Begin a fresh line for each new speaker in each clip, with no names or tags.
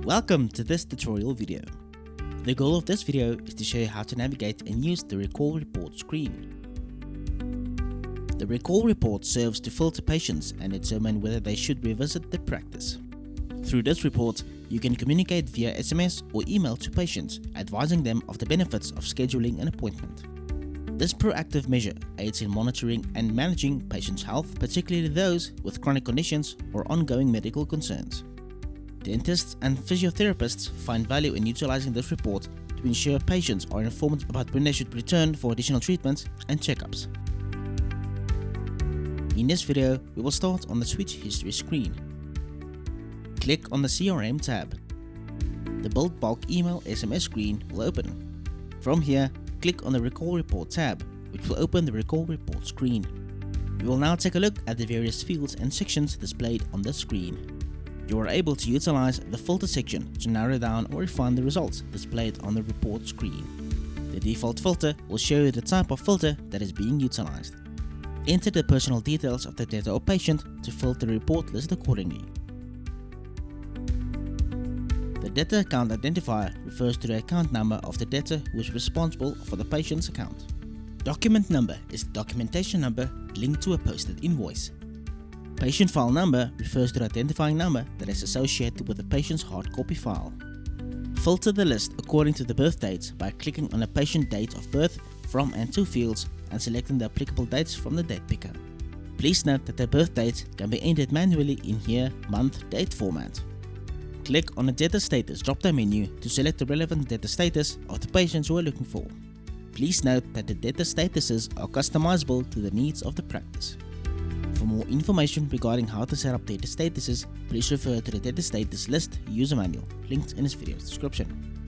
Welcome to this tutorial video. The goal of this video is to show you how to navigate and use the Recall Report screen. The Recall Report serves to filter patients and determine whether they should revisit the practice. Through this report, you can communicate via SMS or email to patients, advising them of the benefits of scheduling an appointment. This proactive measure aids in monitoring and managing patients' health, particularly those with chronic conditions or ongoing medical concerns. Dentists and physiotherapists find value in utilizing this report to ensure patients are informed about when they should return for additional treatments and checkups. In this video, we will start on the switch history screen. Click on the CRM tab. The Build Bulk Email SMS screen will open. From here, click on the Recall Report tab, which will open the Recall Report screen. We will now take a look at the various fields and sections displayed on the screen. You are able to utilize the filter section to narrow down or refine the results displayed on the report screen. The default filter will show you the type of filter that is being utilized. Enter the personal details of the debtor or patient to filter the report list accordingly. The debtor account identifier refers to the account number of the debtor who is responsible for the patient's account. Document number is the documentation number linked to a posted invoice. Patient file number refers to the identifying number that is associated with the patient's hard copy file. Filter the list according to the birth dates by clicking on the patient date of birth from and to fields and selecting the applicable dates from the date picker. Please note that the birth date can be entered manually in year, month, date format. Click on the debtor status drop-down menu to select the relevant debtor status of the patients you are looking for. Please note that the debtor statuses are customizable to the needs of the practice. For more information regarding how to set up data statuses, please refer to the Data Status List user manual linked in this video's description.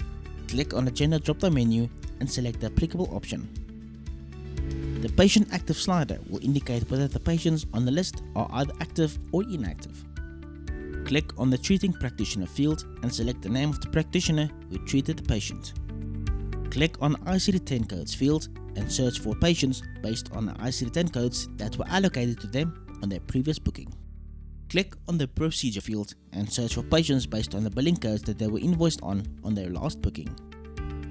Click on the Gender drop-down menu and select the applicable option. The Patient Active slider will indicate whether the patients on the list are either active or inactive. Click on the Treating Practitioner field and select the name of the practitioner who treated the patient. Click on the ICD-10 codes field and search for patients based on the ICD-10 codes that were allocated to them on their previous booking. Click on the Procedure field and search for patients based on the billing codes that they were invoiced on their last booking.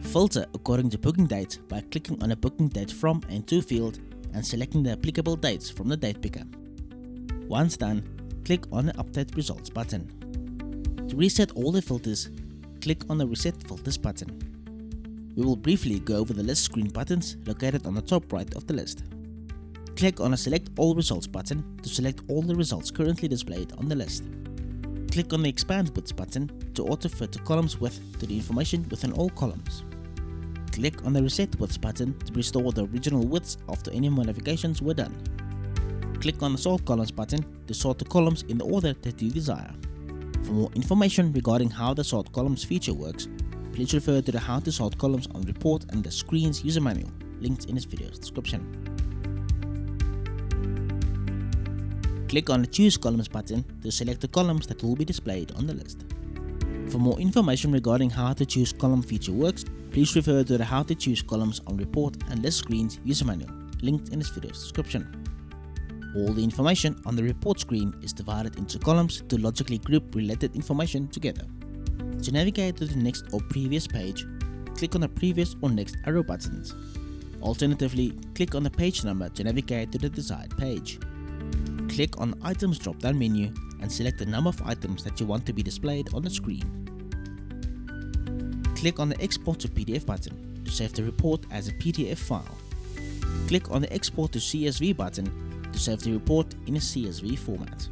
Filter according to booking date by clicking on the Booking Date From and To field and selecting the applicable dates from the date picker. Once done, click on the Update Results button. To reset all the filters, click on the Reset Filters button. We will briefly go over the list screen buttons located on the top right of the list. Click on the Select All Results button to select all the results currently displayed on the list. Click on the Expand Widths button to auto-fit the columns width to the information within all columns. Click on the Reset Widths button to restore the original widths after any modifications were done. Click on the Sort Columns button to sort the columns in the order that you desire. For more information regarding how the Sort Columns feature works, please refer to the How to Sort Columns on Report and the Screens user manual linked in this video's description. Click on the Choose Columns button to select the columns that will be displayed on the list. For more information regarding how the Choose Column feature works, please refer to the How to Choose Columns on Report and List Screens user manual linked in this video's description. All the information on the report screen is divided into columns to logically group related information together. To navigate to the next or previous page, click on the previous or next arrow buttons. Alternatively, click on the page number to navigate to the desired page. Click on the Items drop-down menu and select the number of items that you want to be displayed on the screen. Click on the Export to PDF button to save the report as a PDF file. Click on the Export to CSV button to save the report in a CSV format.